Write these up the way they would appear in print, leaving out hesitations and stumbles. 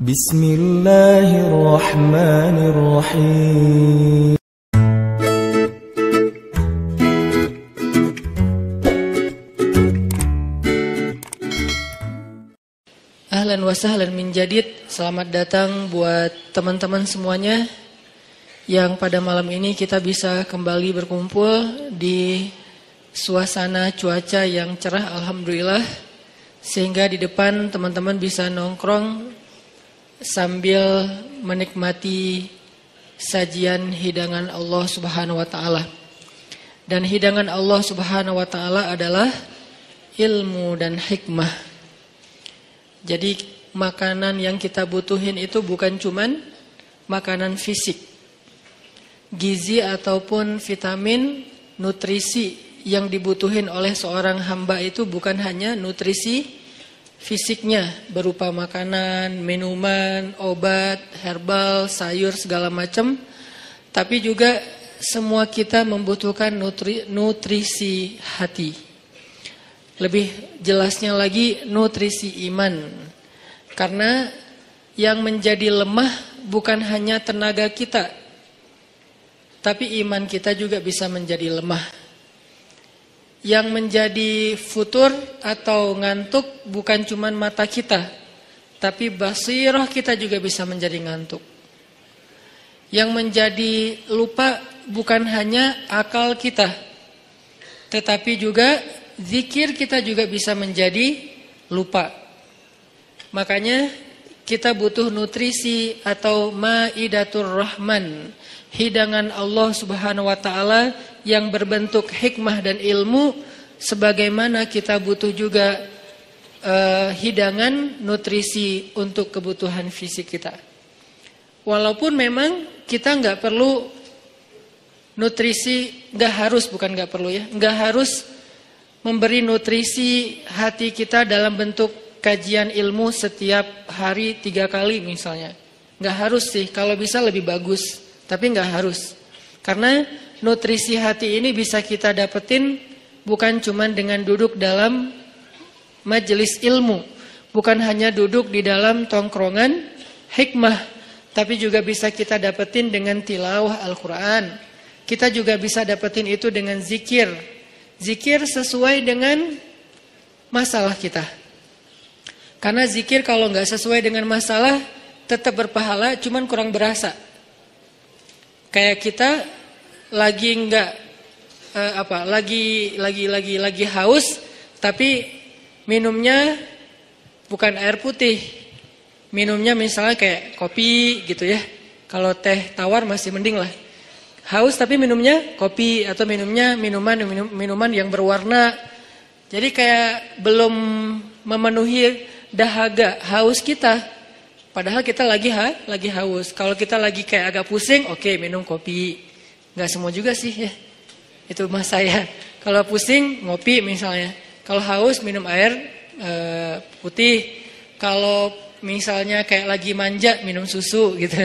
Bismillahirrahmanirrahim. Ahlan wa sahlan min jadid. Selamat datang buat teman-teman semuanya yang pada malam ini kita bisa kembali berkumpul di suasana cuaca yang cerah alhamdulillah, sehingga di depan teman-teman bisa nongkrong sambil menikmati sajian hidangan Allah Subhanahu wa taala. Dan hidangan Allah Subhanahu wa taala adalah ilmu dan hikmah. Jadi makanan yang kita butuhin itu bukan cuman makanan fisik. Gizi ataupun vitamin, nutrisi yang dibutuhin oleh seorang hamba itu bukan hanya nutrisi fisiknya berupa makanan, minuman, obat, herbal, sayur segala macam, tapi juga semua kita membutuhkan nutrisi hati. Lebih jelasnya lagi nutrisi iman. Karena yang menjadi lemah bukan hanya tenaga kita, tapi iman kita juga bisa menjadi lemah. Yang menjadi futur atau ngantuk bukan cuma mata kita, tapi basirah kita juga bisa menjadi ngantuk. Yang menjadi lupa bukan hanya akal kita, tetapi juga zikir kita juga bisa menjadi lupa. Makanya kita butuh nutrisi atau maidatur rahman, hidangan Allah Subhanahu wa taala yang berbentuk hikmah dan ilmu, sebagaimana kita butuh juga hidangan nutrisi untuk kebutuhan fisik kita. Walaupun memang kita nggak perlu nutrisi, nggak harus memberi nutrisi hati kita dalam bentuk kajian ilmu setiap hari 3 kali misalnya. Nggak harus sih, kalau bisa lebih bagus, tapi nggak harus. Karena nutrisi hati ini bisa kita dapetin bukan cuma dengan duduk dalam majelis ilmu, bukan hanya duduk di dalam tongkrongan hikmah, tapi juga bisa kita dapetin dengan tilawah Al-Quran. Kita juga bisa dapetin itu dengan zikir. Zikir sesuai dengan masalah kita. Karena zikir kalau nggak sesuai dengan masalah tetap berpahala, cuman kurang berasa. Kayak kita lagi lagi haus, tapi minumnya bukan air putih, minumnya misalnya kayak kopi gitu ya. Kalau teh tawar masih mending lah. Haus tapi minumnya kopi atau minumnya minuman yang berwarna. Jadi kayak belum memenuhi dahaga haus kita. Padahal kita lagi haus. Kalau kita lagi kayak agak pusing, oke, minum kopi. Nggak semua juga sih ya. Itu mas saya. Kalau pusing ngopi misalnya. Kalau haus minum air putih. Kalau misalnya kayak lagi manja minum susu gitu.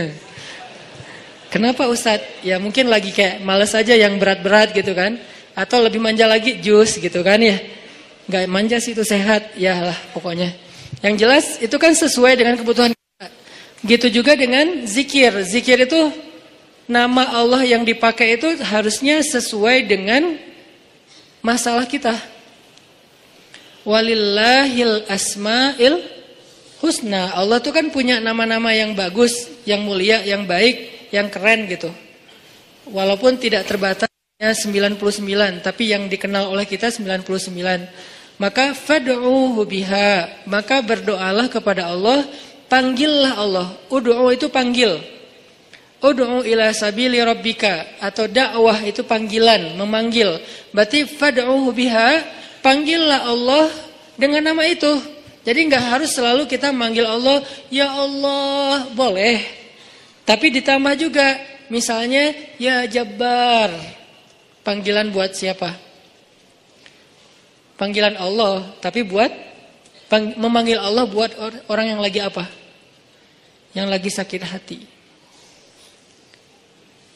Kenapa Ustadz? Ya mungkin lagi kayak males aja yang berat-berat gitu kan. Atau lebih manja lagi jus gitu kan ya. Nggak manja sih itu sehat. Ya lah pokoknya. Yang jelas itu kan sesuai dengan kebutuhan kita. Gitu juga dengan zikir. Zikir itu nama Allah yang dipakai itu harusnya sesuai dengan masalah kita. Walillahil asma'il husna. Allah tuh kan punya nama-nama yang bagus, yang mulia, yang baik, yang keren gitu. Walaupun tidak terbatasnya 99, tapi yang dikenal oleh kita 99. Maka fad'uhu biha, maka berdoalah kepada Allah, panggillah Allah. Ud'u itu panggil. Ud'u ila sabili rabbika, atau dakwah itu panggilan, memanggil. Berarti fad'uhu biha, panggillah Allah dengan nama itu. Jadi enggak harus selalu kita manggil Allah, ya Allah, boleh. Tapi ditambah juga, misalnya ya Jabbar. Panggilan buat siapa? Panggilan Allah, tapi buat memanggil Allah buat orang yang lagi apa? Yang lagi sakit hati.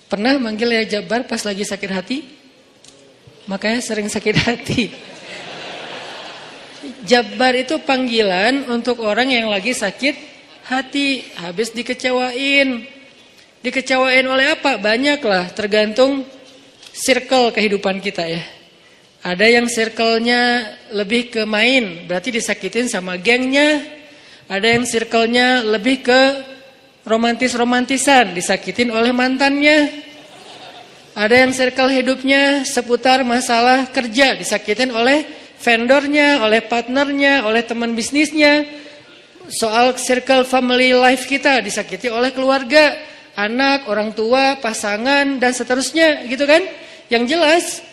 Pernah manggil ya Jabbar pas lagi sakit hati? Makanya sering sakit hati. Jabbar itu panggilan untuk orang yang lagi sakit hati, habis dikecewain. Dikecewain oleh apa? Banyaklah, tergantung circle kehidupan kita ya. Ada yang circle-nya lebih ke main, berarti disakitin sama gengnya. Ada yang circle-nya lebih ke romantis-romantisan, disakitin oleh mantannya. Ada yang circle hidupnya seputar masalah kerja, disakitin oleh vendornya, oleh partnernya, oleh teman bisnisnya. Soal circle family life kita, disakiti oleh keluarga, anak, orang tua, pasangan, dan seterusnya gitu kan. Yang jelas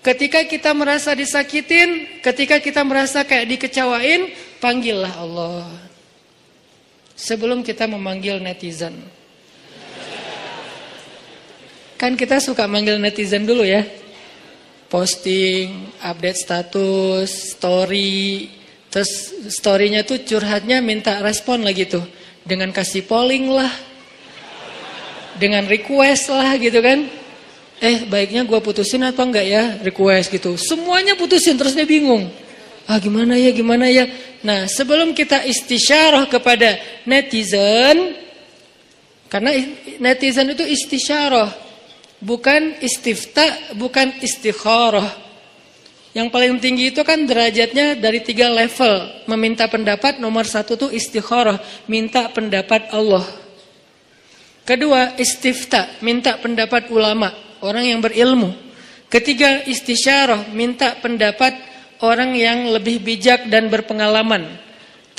ketika kita merasa disakitin, ketika kita merasa kayak dikecewain, panggillah Allah sebelum kita memanggil netizen. Kan kita suka manggil netizen dulu ya. Posting, update status, story. Terus story-nya tuh curhatnya minta respon lagi tuh. Dengan kasih polling lah. Dengan request lah gitu kan. Baiknya gue putusin atau enggak ya, request gitu. Semuanya putusin, terus dia bingung. Gimana ya. Nah, sebelum kita istisyarah kepada netizen, karena netizen itu istisyarah, bukan istifta, bukan istikharah. Yang paling tinggi itu kan derajatnya dari 3 level. Meminta pendapat, nomor 1 tuh istikharah, minta pendapat Allah. Kedua, istifta, minta pendapat ulama, orang yang berilmu. Ketiga, istisyarah, minta pendapat orang yang lebih bijak dan berpengalaman.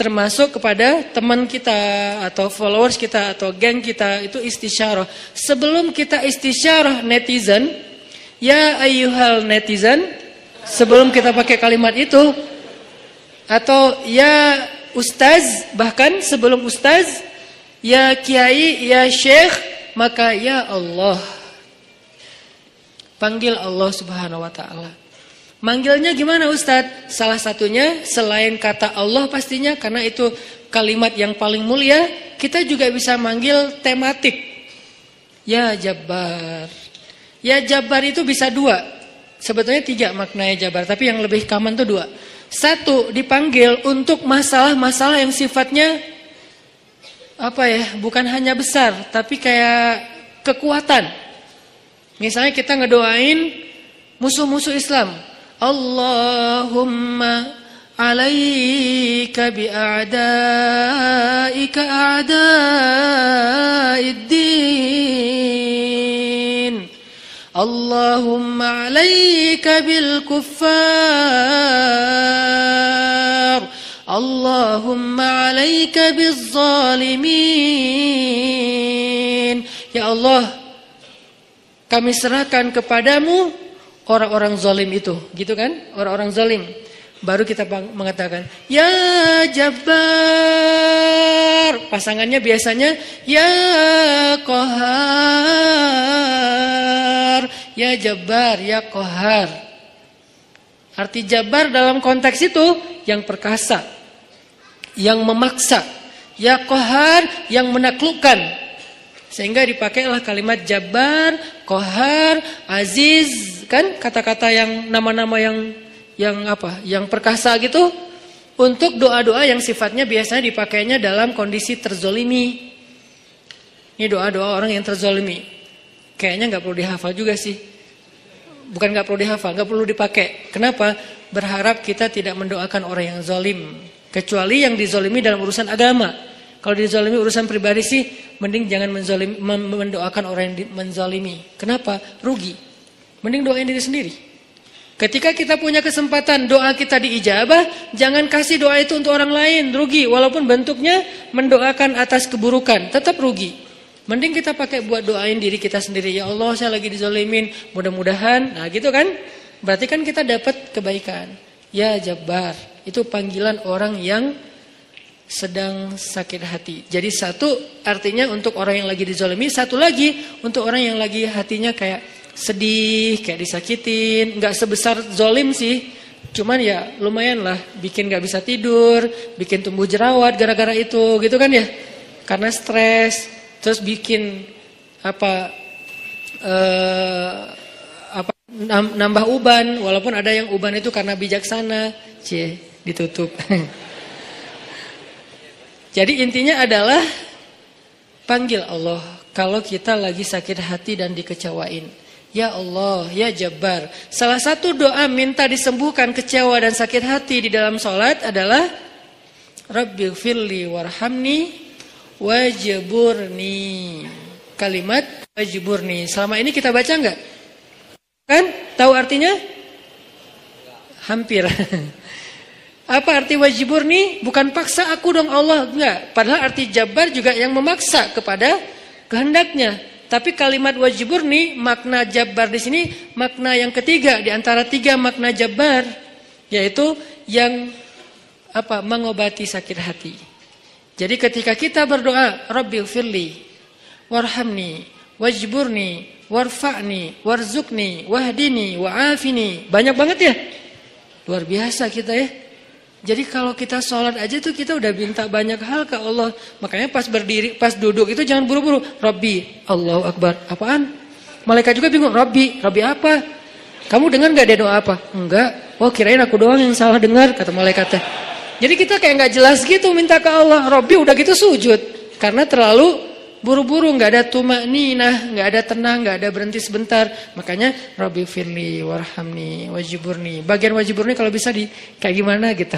Termasuk kepada teman kita atau followers kita atau geng kita, itu istisyarah. Sebelum kita istisyarah netizen, ya ayyuhal netizen, sebelum kita pakai kalimat itu, atau ya ustaz, bahkan sebelum ustaz, ya kiai, ya syekh, maka ya Allah. Panggil Allah Subhanahu wa ta'ala. Manggilnya gimana Ustadz? Salah satunya selain kata Allah pastinya, karena itu kalimat yang paling mulia, kita juga bisa manggil tematik. Ya Jabbar. Ya Jabbar itu bisa 2. Sebetulnya 3 maknanya Jabbar, tapi yang lebih common itu 2. 1, dipanggil untuk masalah-masalah yang sifatnya bukan hanya besar, tapi kayak kekuatan. Misalnya kita ngedoain musuh-musuh Islam. Allahumma alaika bi'a'daika a'da'iddin. Allahumma alaika bil kuffar. Allahumma alaika biz zalimin. Ya Allah, kami serahkan kepadamu orang-orang zalim itu, gitu kan? Orang-orang zalim. Baru kita mengatakan, ya Jabbar. Pasangannya biasanya, ya Qahar. Ya Jabbar, ya Qahar. Arti Jabbar dalam konteks itu, yang perkasa, yang memaksa. Ya Qahar, yang menaklukkan. Sehingga dipakailah kalimat Jabbar, Qahar, Aziz, kan kata-kata yang nama-nama yang perkasa gitu, untuk doa-doa yang sifatnya biasanya dipakainya dalam kondisi terzolimi. Ini doa-doa orang yang terzolimi. Kayaknya nggak perlu dihafal juga sih. Bukan nggak perlu dihafal, nggak perlu dipakai. Kenapa? Berharap kita tidak mendoakan orang yang zolim, kecuali yang dizolimi dalam urusan agama. Kalau dizalimi urusan pribadi sih, mending jangan mendoakan orang yang menzalimi. Kenapa? Rugi. Mending doain diri sendiri. Ketika kita punya kesempatan doa kita diijabah, jangan kasih doa itu untuk orang lain. Rugi. Walaupun bentuknya mendoakan atas keburukan, tetap rugi. Mending kita pakai buat doain diri kita sendiri. Ya Allah, saya lagi dizalimin. Mudah-mudahan. Nah gitu kan. Berarti kan kita dapat kebaikan. Ya Jabbar. Itu panggilan orang yang sedang sakit hati. Jadi 1 artinya untuk orang yang lagi dizalimi, 1 lagi untuk orang yang lagi hatinya kayak sedih, kayak disakitin. Nggak sebesar zalim sih, cuman ya lumayan lah, bikin nggak bisa tidur, bikin tumbuh jerawat gara-gara itu, gitu kan ya? Karena stres, terus bikin nambah uban, walaupun ada yang uban itu karena bijaksana, ditutup. Jadi intinya adalah panggil Allah kalau kita lagi sakit hati dan dikecewain. Ya Allah, ya Jabbar. Salah satu doa minta disembuhkan kecewa dan sakit hati di dalam sholat adalah Rabbighfirli warhamni wajburni. Kalimat wajburni. Selama ini kita baca enggak? Kan? Tahu artinya? Hampir. Apa arti wajburni? Bukan paksa aku dong Allah, enggak. Padahal arti Jabbar juga yang memaksa kepada kehendaknya. Tapi kalimat wajburni, makna Jabbar di sini makna yang ketiga di antara tiga makna Jabbar, yaitu yang mengobati sakit hati. Jadi ketika kita berdoa, Rabbighfirli warhamni wajburni warfa'ni warzuqni wahdini wa'afini. Banyak banget ya. Luar biasa kita ya. Jadi kalau kita sholat aja tuh kita udah minta banyak hal ke Allah. Makanya pas berdiri, pas duduk itu jangan buru-buru. Rabbi, Allahu Akbar. Apaan? Malaikat juga bingung. Rabbi apa? Kamu dengar gak dia doa apa? Enggak. Oh kirain aku doang yang salah dengar, kata malaikatnya. Jadi kita kayak gak jelas gitu minta ke Allah. Rabbi udah gitu sujud. Karena terlalu buru-buru, gak ada tumakninah, gak ada tenang, gak ada berhenti sebentar. Makanya Rabbighfirli warhamni wajburni. Bagian wajburni kalau bisa kayak gimana gitu.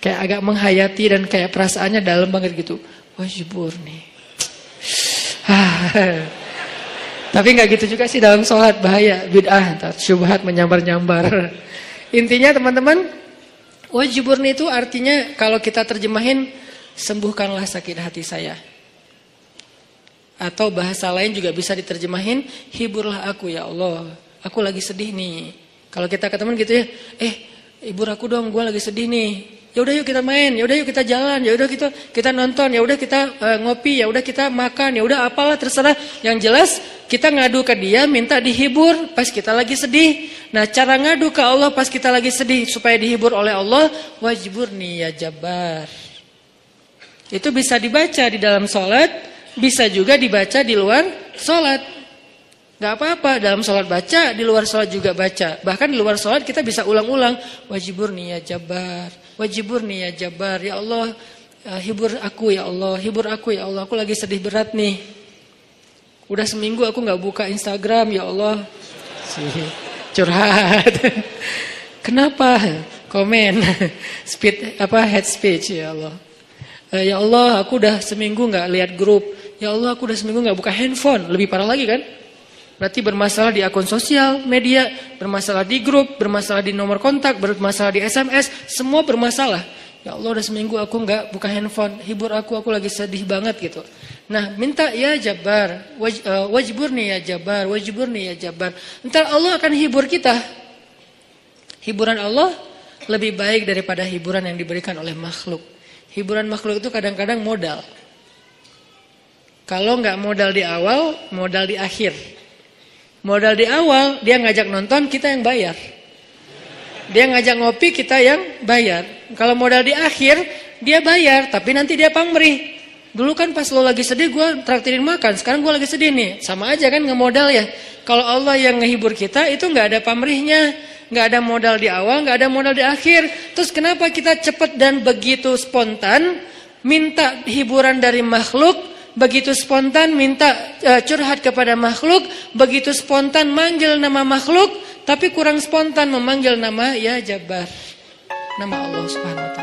Kayak agak menghayati dan kayak perasaannya dalam banget gitu. Wajburni. Tapi gak gitu juga sih dalam sholat, bahaya, bid'ah, syubhat menyambar-nyambar. Intinya teman-teman, wajburni itu artinya kalau kita terjemahin, sembuhkanlah sakit hati saya. Atau bahasa lain juga bisa diterjemahin, hiburlah aku ya Allah. Aku lagi sedih nih. Kalau kita ke teman gitu ya, hibur aku dong, gue lagi sedih nih. Ya udah yuk kita main, ya udah yuk kita jalan, ya udah kita nonton, ya udah kita ngopi, ya udah kita makan, ya udah apalah terserah. Yang jelas kita ngadu ke dia, minta dihibur pas kita lagi sedih. Nah cara ngadu ke Allah pas kita lagi sedih supaya dihibur oleh Allah, wajburni ya Jabbar. Itu bisa dibaca di dalam sholat. Bisa juga dibaca di luar sholat. Gak apa-apa, dalam sholat baca, di luar sholat juga baca. Bahkan di luar sholat kita bisa ulang-ulang. Wajburni ya Jabbar, wajburni ya Jabbar. Ya Allah, hibur aku ya Allah, hibur aku ya Allah. Aku lagi sedih berat nih. Udah seminggu aku gak buka Instagram ya Allah. Curhat. Kenapa? Komen. Head speech ya Allah. Ya Allah, aku udah seminggu gak lihat grup. Ya Allah, aku udah seminggu gak buka handphone. Lebih parah lagi kan? Berarti bermasalah di akun sosial media, bermasalah di grup, bermasalah di nomor kontak, bermasalah di SMS, semua bermasalah. Ya Allah, udah seminggu aku gak buka handphone. Hibur aku lagi sedih banget gitu. Nah, minta ya Jabbar, wajburni ya Jabbar, wajburni ya Jabbar. Ntar Allah akan hibur kita. Hiburan Allah lebih baik daripada hiburan yang diberikan oleh makhluk. Hiburan makhluk itu kadang-kadang modal. Kalau nggak modal di awal, modal di akhir. Modal di awal, dia ngajak nonton, kita yang bayar. Dia ngajak ngopi, kita yang bayar. Kalau modal di akhir, dia bayar, tapi nanti dia pamrih. Dulu kan pas lo lagi sedih, gue traktirin makan. Sekarang gue lagi sedih nih. Sama aja kan ngemodal ya. Kalau Allah yang ngehibur kita, itu nggak ada pamrihnya. Nggak ada modal di awal, nggak ada modal di akhir. Terus kenapa kita cepat dan begitu spontan minta hiburan dari makhluk, begitu spontan minta curhat kepada makhluk, begitu spontan manggil nama makhluk, tapi kurang spontan memanggil nama ya Jabbar, nama Allah Subhanahu wa ta'ala.